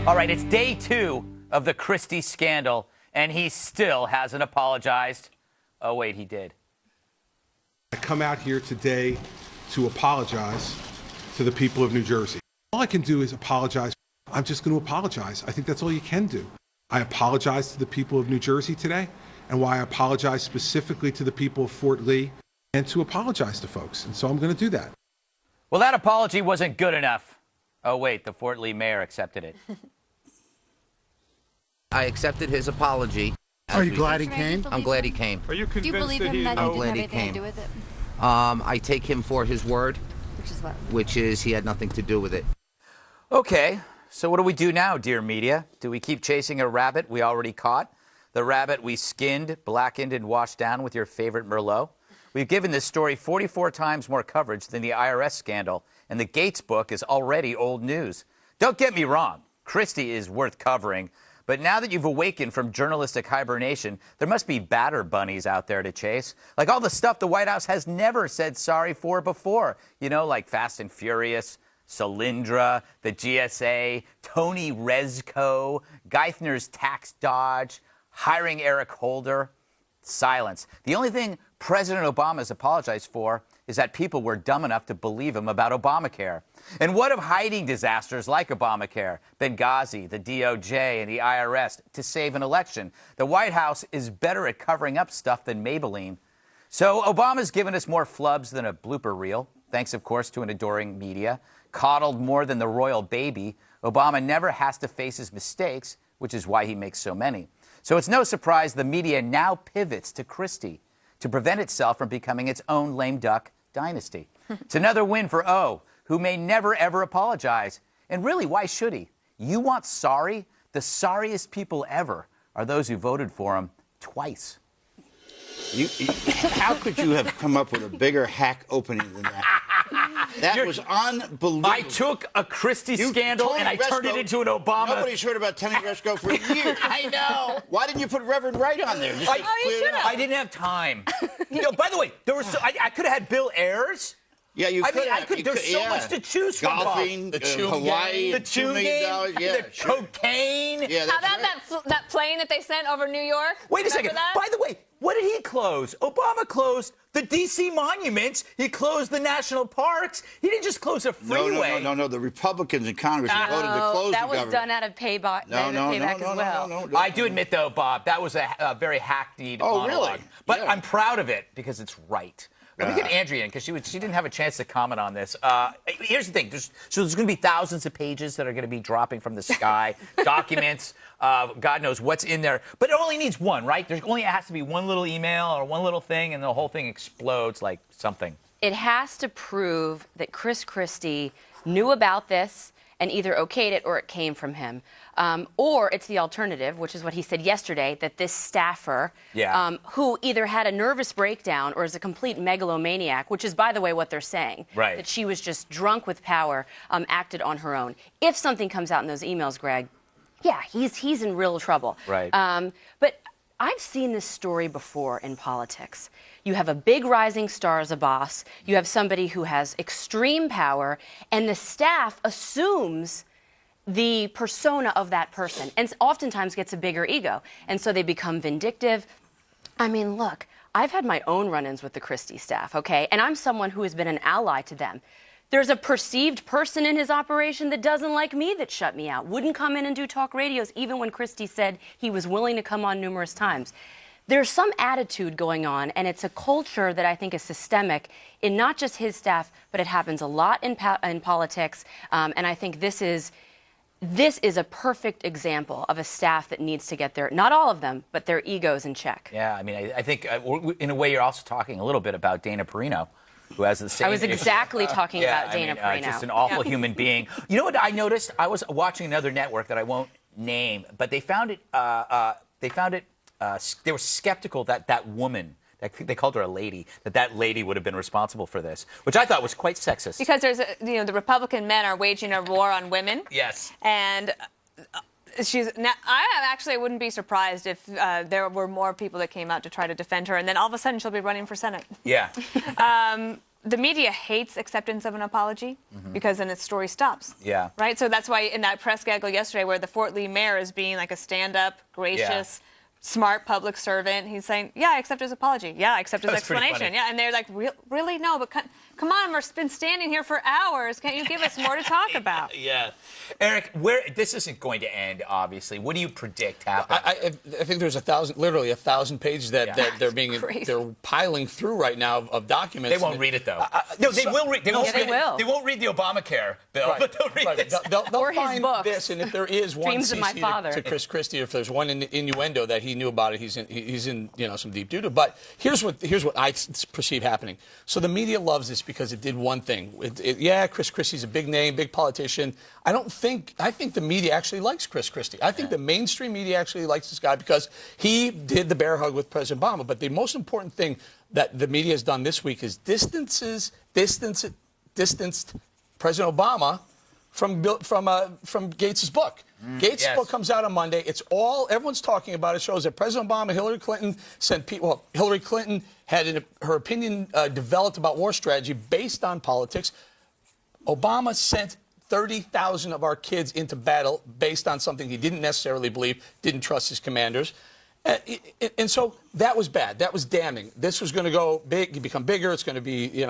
All right, it's day 2 of the Chistie scandal, and he still hasn't apologized. Oh, wait, he did. I come out here today to apologize to the people of New Jersey. All I can do is apologize. I'm just going to apologize. I think that's all you can do. I apologize to the people of New Jersey today, and why I apologize specifically to the people of Fort Lee, and to apologize to folks. And so I'm going to do that. Well, that apology wasn't good enough. Oh, wait, the Fort Lee mayor accepted it. I accepted his apology. Are you glad he came? I'm glad he came. Are you convinced Do you believe him that I'm he glad didn't he have anything came. to do with it? I take him for his word, Which is what? which is he had nothing to do with it. Okay, so what do we do now, dear media? Do we keep chasing a rabbit we already caught? The rabbit we skinned, blackened, and washed down with your favorite Merlot? We've given this story 44 times more coverage than the IRS scandal, and the Gates book is already old news. Don't get me wrong, Chistie is worth covering, but now that you've awakened from journalistic hibernation, there must be batter bunnies out there to chase. Like all the stuff the White House has never said sorry for before. You know, like Fast and Furious, Solyndra, the GSA, Tony Rezko, Geithner's tax dodge, hiring Eric Holder. Silence. The only thing President Obama has apologized for is that people were dumb enough to believe him about Obamacare. And what of hiding disasters like Obamacare, Benghazi, the DOJ, and the IRS to save an election? The White House is better at covering up stuff than Maybelline. So Obama's given us more flubs than a blooper reel, thanks, of course, to an adoring media. Coddled more than the royal baby, Obama never has to face his mistakes, which is why he makes so many. So it's no surprise the media now pivots to Chistie to prevent itself from becoming its own lame duck dynasty. It's another win for O, who may never, ever apologize. And really, why should he? You want sorry? The sorriest people ever are those who voted for him twice. How could you have come up with a bigger hack opening than that? That was unbelievable. I took a Chistie scandal and I turned it into an Obama. Nobody's heard about Tony Rezko for years. I know. Why didn't you put Reverend Wright on there? Just I didn't have time. By the way, there was I could have had Bill Ayers. Yeah, you could. There's so much to choose from. Golfing, the Hawaii, tune $2 million. game, Yeah, the cocaine. Yeah, How about that plane that they sent over New York? Wait a second. Remember that? By the way, what did he close? Obama closed the D.C. monuments. He closed the national parks. He didn't just close a freeway. No. The Republicans in Congress voted to close the that was government. done out of payback as well. No. I do admit, though, Bob, that was a very hackneyed monologue. Really? But Yeah. I'm proud of it because it's right. Let me get Andrea in because she didn't have a chance to comment on this. Here's the thing. There's going to be thousands of pages that are going to be dropping from the sky, documents, God knows what's in there. But it only needs one, right? There only has to be one little email or one little thing, and the whole thing explodes like something. It has to prove that Chris Christie knew about this and either okayed it or it came from him. Or it's the alternative, which is what he said yesterday, that this staffer, who either had a nervous breakdown or is a complete megalomaniac, which is, by the way, what they're saying, right, that she was just drunk with power, acted on her own. If something comes out in those emails, Greg, yeah, he's in real trouble. Right. But I've seen this story before in politics. You have a big rising star as a boss. You have somebody who has extreme power, and the staff assumes the persona of that person and oftentimes gets a bigger ego. And so they become vindictive. I mean, look, I've had my own run-ins with the Chistie staff, okay? And I'm someone who has been an ally to them. There's a perceived person in his operation that doesn't like me that shut me out, wouldn't come in and do talk radios, even when Chistie said he was willing to come on numerous times. There's some attitude going on, and it's a culture that I think is systemic in not just his staff, but it happens a lot in politics. And I think this is a perfect example of a staff that needs to get their, not all of them, but their egos in check. Yeah, I mean, I think in a way you're also talking a little bit about Dana Perino, who has the same. I was exactly talking about Dana Perino. Just an awful human being. You know what I noticed? I was watching another network that I won't name, but they found it. They were skeptical that that woman, they called her a lady, that lady would have been responsible for this, which I thought was quite sexist. Because there's, the Republican men are waging a war on women. Yes. And I actually wouldn't be surprised if there were more people that came out to try to defend her, and then all of a sudden she'll be running for Senate. Yeah. the media hates acceptance of an apology because then its story stops. Yeah. Right? So that's why in that press gaggle yesterday where the Fort Lee mayor is being like a stand-up, gracious, smart public servant, he's saying, yeah, I accept his apology. Yeah, I accept his That's pretty explanation. funny. Yeah, and they're like, really? No, but come on, we've been standing here for hours. Can't you give us more to talk about? Yeah. Eric, this isn't going to end, obviously. What do you predict happens? I think there's literally 1,000 pages that they're piling through right now of documents. They won't read it, though. No, they will read. They won't read the Obamacare bill, but they'll read this. They'll Or his find books. this, and if there is one Dreams of My Father. to Chris Christie, if there's one innuendo that he knew about it, he's in some deep doo-doo. But here's what I perceive happening. So the media loves this because it did one thing. Chris Christie's a big name, big politician. I think the media actually likes Chris Christie. I think the mainstream media actually likes this guy because he did the bear hug with President Obama. But the most important thing that the media has done this week is distanced President Obama from Gates' book. Gates' book comes out on Monday. Everyone's talking about it. It shows that President Obama, Hillary Clinton Hillary Clinton had her opinion developed about war strategy based on politics. Obama sent 30,000 of our kids into battle based on something he didn't necessarily believe, didn't trust his commanders. And so that was bad. That was damning. This was going to go big, become bigger. It's going to be,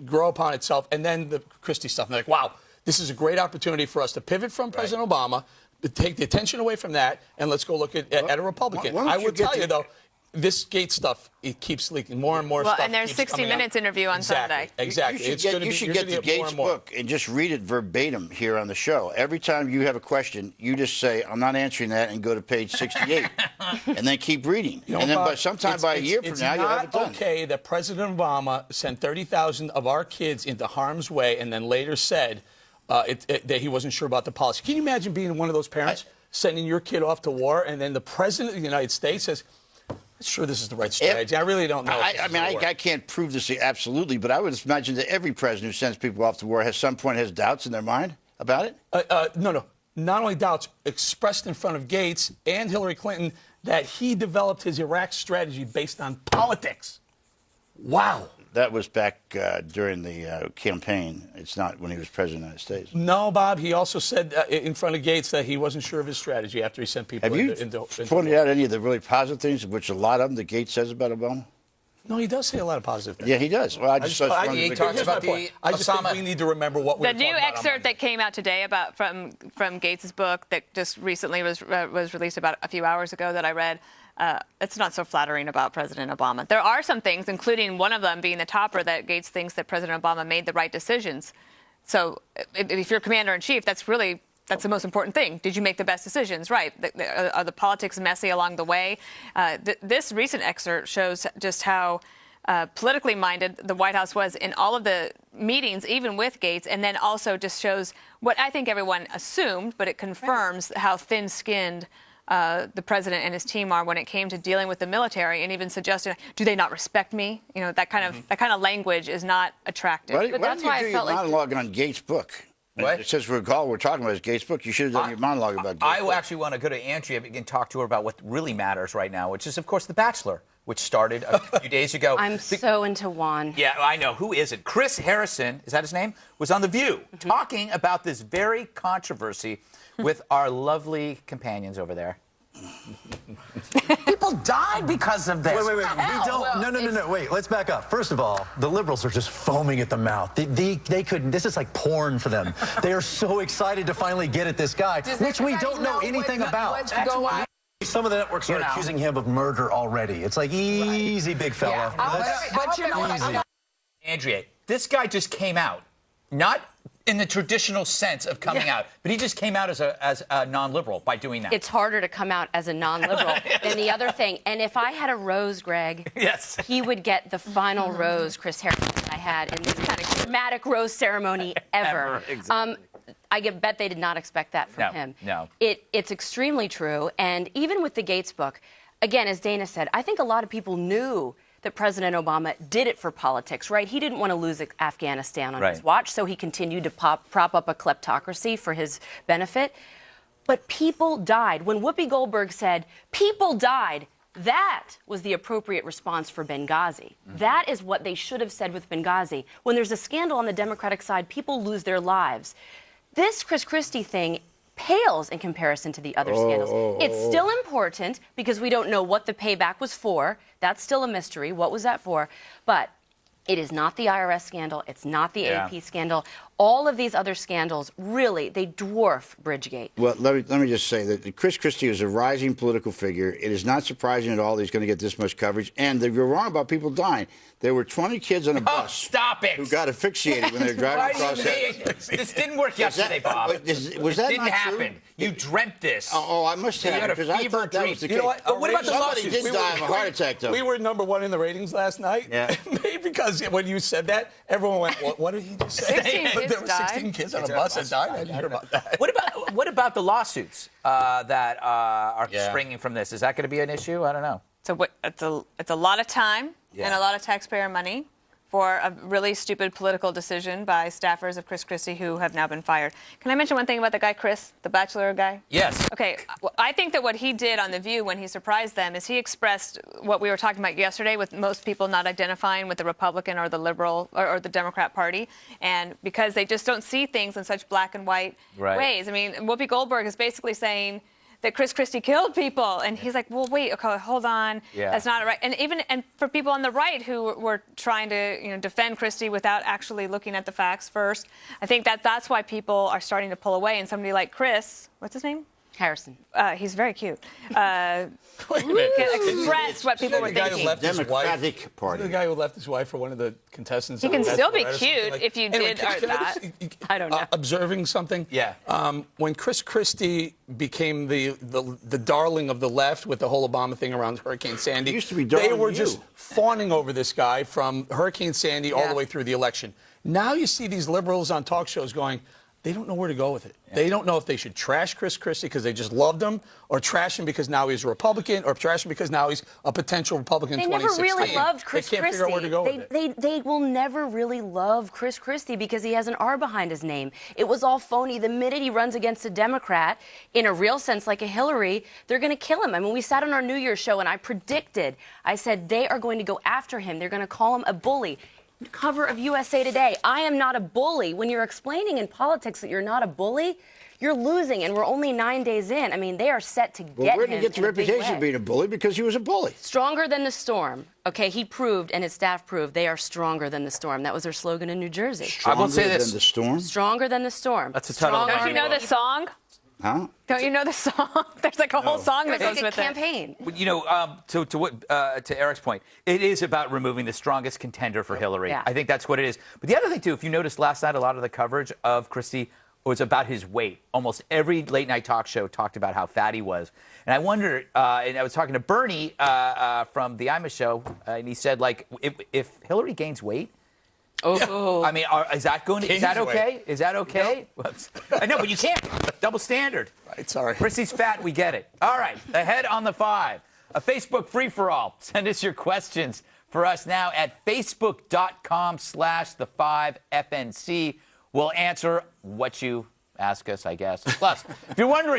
grow upon itself. And then the Christie stuff. And they're like, wow, this is a great opportunity for us to pivot from President Obama, to take the attention away from that, and let's go look at a Republican. I would tell you, though, this Gates stuff, it keeps leaking. More and more stuff. Well, and there's 60 Minutes interview on Sunday. Exactly. You should get the Gates book and just read it verbatim here on the show. Every time you have a question, you just say, I'm not answering that, and go to page 68. And then keep reading. And then sometime by a year from now, you'll have it done. It's not okay that President Obama sent 30,000 of our kids into harm's way and then later said that he wasn't sure about the policy. Can you imagine being one of those parents, sending your kid off to war, and then the President of the United States says, sure, this is the right strategy. I really don't know. I can't prove this absolutely, but I would imagine that every president who sends people off to war has some point has doubts in their mind about it. No. Not only doubts expressed in front of Gates and Hillary Clinton that he developed his Iraq strategy based on politics. Wow. That was back during the campaign. It's not when he was president of the United States. No, Bob. He also said in front of Gates that he wasn't sure of his strategy after he sent people into pointed out any of the really positive things, which a lot of them that Gates says about Obama? No, he does say a lot of positive things. Yeah, he does. Well, I just think we need to remember what we're talking about. The new excerpt that came out today from Gates' book that just recently was released about a few hours ago that I read, it's not so flattering about President Obama. There are some things, including one of them being the topper, that Gates thinks that President Obama made the right decisions. So if you're commander-in-chief, that's the most important thing. Did you make the best decisions? Right. Are the politics messy along the way? This recent excerpt shows just how politically minded the White House was in all of the meetings, even with Gates, and then also just shows what I think everyone assumed, but it confirms how thin-skinned the president and his team are when it came to dealing with the military, and even suggested, do they not respect me? That kind of language is not attractive. But that's why I felt like monologue on Gates' book. What? It says we're talking about his Gates' book. You should have done your monologue about Gates' book. I actually want to go to Andrea and talk to her about what really matters right now, which is, of course, The Bachelor, which started a few days ago. I'm so into Juan. Yeah, I know. Who is it? Chris Harrison, is that his name? Was on The View talking about this very controversy with our lovely companions over there. People died because of this. Wait. We don't. No. Wait, let's back up. First of all, the liberals are just foaming at the mouth. They couldn't. This is like porn for them. They are so excited to finally get at this guy, which we don't know anything about. Some of the networks are accusing him of murder already. It's like, easy, big fella. But Andrea, this guy just came out, not in the traditional sense of coming out, but he just came out as a non-liberal by doing that. It's harder to come out as a non-liberal than the other thing. And if I had a rose, Greg, he would get the final rose Chris Harrison and I had in this kind of dramatic rose ceremony ever. Exactly. I bet they did not expect that from him. No. It's extremely true. And even with the Gates book, again, as Dana said, I think a lot of people knew that President Obama did it for politics, right? He didn't want to lose Afghanistan on his watch, so he continued to prop up a kleptocracy for his benefit. But people died. When Whoopi Goldberg said, people died, That was the appropriate response for Benghazi. That is what they should have said with Benghazi. When there's a scandal on the Democratic side, people lose their lives. This Chris Christie thing pales in comparison to the other scandals. It's still important because we don't know what the payback was for. That's still a mystery. What was that for? But it is not the IRS scandal. It's not the AP scandal. All of these other scandals, really, they dwarf Bridgegate. Well, let me just say that Chris Christie is a rising political figure. It is not surprising at all that he's going to get this much coverage. And you're wrong about people dying. There were 20 kids on a bus stop it. who got asphyxiated when they were driving across that. This didn't work yesterday, Bob. Was that didn't not happen. True? You dreamt this. I must have. You had a because I thought that was the case. You know what? What about the Somebody lawsuits? did die of a heart attack, though. We were #1 in the ratings last night. Yeah. Maybe because when you said that, everyone went, what did he just say? 16 kids There were 16 died. kids on a bus that died. I didn't hear about that. What about the lawsuits that are springing from this? Is that going to be an issue? I don't know. So it's a lot of time and a lot of taxpayer money for a really stupid political decision by staffers of Chris Christie who have now been fired. Can I mention one thing about the guy Chris, the Bachelor guy? Yes. Okay, I think that what he did on The View when he surprised them is he expressed what we were talking about yesterday with most people not identifying with the Republican or the Liberal or the Democrat Party, and because they just don't see things in such black and white ways. I mean, Whoopi Goldberg is basically saying that Chris Christie killed people, and he's like, well, wait, okay, hold on, that's not right. And for people on the right who were trying to defend Christie without actually looking at the facts first, I think that's why people are starting to pull away. And somebody like Chris, what's his name? Harrison. He's very cute. Expressed what people were thinking. Democratic Party. The guy who left his wife for one of the contestants. He can still be cute if you did that. I don't know. Observing something. Yeah. When Chris Christie became the darling of the left with the whole Obama thing around Hurricane Sandy, He used to be they darling were to just you. fawning over this guy from Hurricane Sandy all the way through the election. Now you see these liberals on talk shows going, they don't know where to go with it. They don't know if they should trash Chris Christie because they just loved him, or trash him because now he's a Republican, or trash him because now he's a potential Republican in 2016. They never really loved Chris They can't Christie. figure out where to go with it. They will never really love Chris Christie because he has an R behind his name. It was all phony. The minute he runs against a Democrat, in a real sense, like a Hillary, they're going to kill him. I mean, we sat on our New Year's show, and I said, they are going to go after him. They're going to call him a bully. Cover of USA Today. I am not a bully. When you're explaining in politics that you're not a bully, you're losing, and we're only 9 days in. I mean, they are set to get him. Well, where did he get the reputation of being a bully? Because he was a bully. Stronger than the storm. Okay, he proved, and his staff proved, they are stronger than the storm. That was their slogan in New Jersey. I will say this. Than the storm? Stronger than the storm. That's a title. Don't you know the song? Huh? Don't you know the song? There's like a whole song that goes It's like with a campaign. You know, to Eric's point, it is about removing the strongest contender for Hillary. Yeah. I think that's what it is. But the other thing, too, if you noticed last night, a lot of the coverage of Christie was about his weight. Almost every late-night talk show talked about how fat he was. And I wonder, and I was talking to Bernie from the Ima show, and he said, like, if Hillary gains weight, I mean, is that going to, is that okay? Is that okay? I know, but you can't. Double standard. Right, sorry. Christie's fat, we get it. All right, ahead on the 5. A Facebook free-for-all. Send us your questions for us now at facebook.com/the5FNC. We'll answer what you ask us, I guess. Plus, if you're wondering